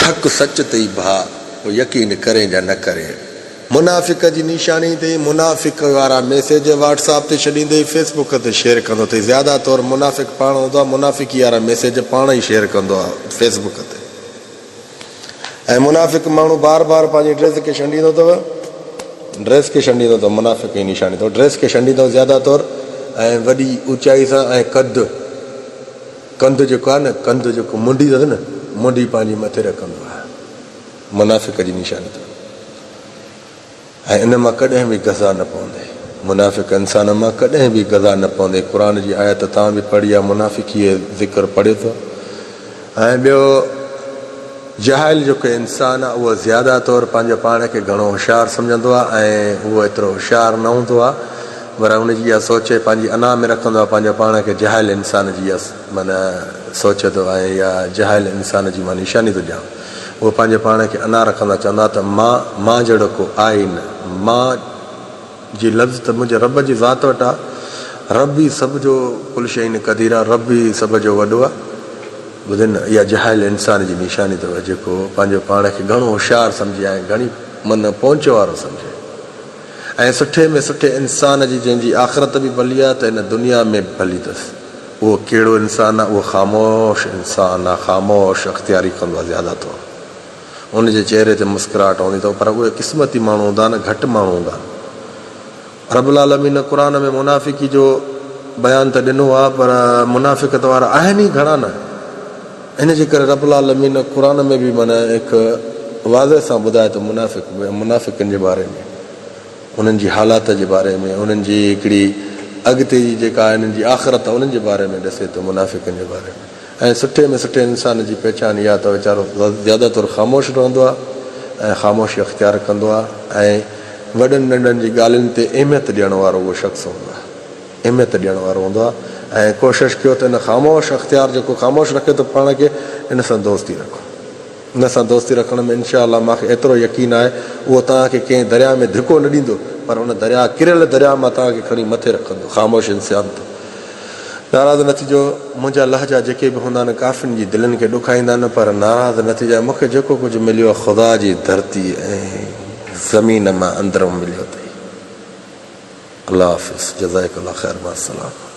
हक़ सच ते ई भाउ पोइ यकीन करें या न करें। मुनाफ़िक जी निशानी ते मुनाफ़िक वारा मैसेज व्हाट्सएप ते छॾींदे फेसबुक ते शेयर कंदो अथई। ज़्यादा तौर मुनाफ़िक पाण हूंदो आहे, मुनाफ़िकी वारा मैसेज पाण ई शेयर कंदो आहे फेसबुक ते। ऐं मुनाफ़िक माण्हू बार बार पंहिंजी ड्रेस खे छंडींदो अथव, ड्रेस खे छंडींदो अथव, मुनाफ़िक जी निशानी अथव, ड्रेस खे छंडींदो ज़्यादा तौर ऐं वॾी ऊचाई सां। ऐं कंधु जेको आहे न, कंधु जेको मुंडी अथव न, मुंडी पंहिंजी मथे रखंदो आहे, मुनाफ़िक जी निशानी अथव। ऐं इन मां कॾहिं बि गज़ा न पवंदे, मुनाफ़िक इंसान मां कॾहिं बि गज़ा न पवंदे। क़ुर जी आयत तव्हां बि पढ़ी आहे, मुनाफ़िकीअ ज़िक्र पढ़े थो। ऐं ॿियो जहाइल जेको इंसान आहे उहो ज़्यादा तौर पंहिंजे पाण खे घणो होशियारु सम्झंदो आहे ऐं उहो एतिरो होशियारु न हूंदो आहे, पर हुनजी इहा सोच पंहिंजी अना में रखंदो आहे, पंहिंजे पाण खे जहाइल इंसान जी माना सोचंदो आहे या जहाइल इंसान जी मां निशानी थो ॾियां। उहो पंहिंजे पाण खे अना रखंदा, चवंदा त मां जहिड़ो को आहे ई न। मां जी लफ़्ज़ त मुंहिंजे रब जी ज़ात वटि आहे, रब ई सभ जो कुल शइ न क़दीर आहे, रब ई सभ जो वॾो आहे। ॿुधे न, इहा जहाइल इंसान जी निशानी अथव, जेको पंहिंजो पाण खे घणो होशियारु सम्झे ऐं घणी मन पहुच वारो सम्झे। ऐं सुठे में सुठे इंसान जी जंहिंजी आख़िरत बि भली आहे त हिन दुनिया में बि भली अथसि, उहो कहिड़ो इंसानु आहे? उहो ख़ामोश इंसानु आहे, ख़ामोश अख़्तियारी कंदो आहे ज़्यादा तौर। उनजे चहिरे ते मुस्कुराहट हूंदी अथव, पर उहे क़िस्मती माण्हू हूंदा न, घटि माण्हू हूंदा। रब्बुल आलमीन क़ुर में मुनाफ़िकी जो बयानु त ॾिनो आहे, पर मुनाफ़िकत वारा आहिनि ई घणा न। इन जे करे रब्बुल आलमीन क़ुर में बि माना हिकु वाज़े सां ॿुधाए थो मुनाफ़िकनि जे बारे में, उन्हनि जी हालात जे बारे में, उन्हनि जी हिकिड़ी अॻिते जी जेका आहे हिननि जी आख़िरत आहे उन्हनि जे बारे में ॾसे थो, मुनाफ़िकनि जे बारे में। ऐं सुठे में सुठे इंसान जी पहचान इहा त वीचारो ज़्यादा तौर ख़ामोश रहंदो आहे ऐं ख़ामोशी अख़्तियार कंदो आहे ऐं वॾनि नंढनि जी ॻाल्हियुनि ते अहमियत ॾियण वारो उहो शख़्स हूंदो आहे, अहमियत ॾियण वारो हूंदो आहे। ऐं कोशिशि कयो त हिन ख़ामोश अख़्तियार जेको ख़ामोश रखे थो पाण खे, इन सां दोस्ती रखो। इन सां दोस्ती रखण में इनशा अल्लाह मूंखे एतिरो यकीन आहे, उहो तव्हांखे कंहिं दरिया में धिको न ॾींदो, पर उन दरिया किरियल दरिया मां तव्हांखे खणी मथे रखंदो। ख़ामोश इंसान त नाराज़ न थिजो। मुंहिंजा लहजा जेके बि हूंदा आहिनि काफ़िन जी दिलनि खे ॾुखाईंदा आहिनि, पर नाराज़ न थिजांइ। मूंखे जेको कुझु मिलियो आहे ख़ुदा जी धरती ऐं ज़मीन मां अंदरूं मिलियो अथई। अल्लाह हाफ़िज़, जज़ाकल्लाह ख़ैर, मां सलाम।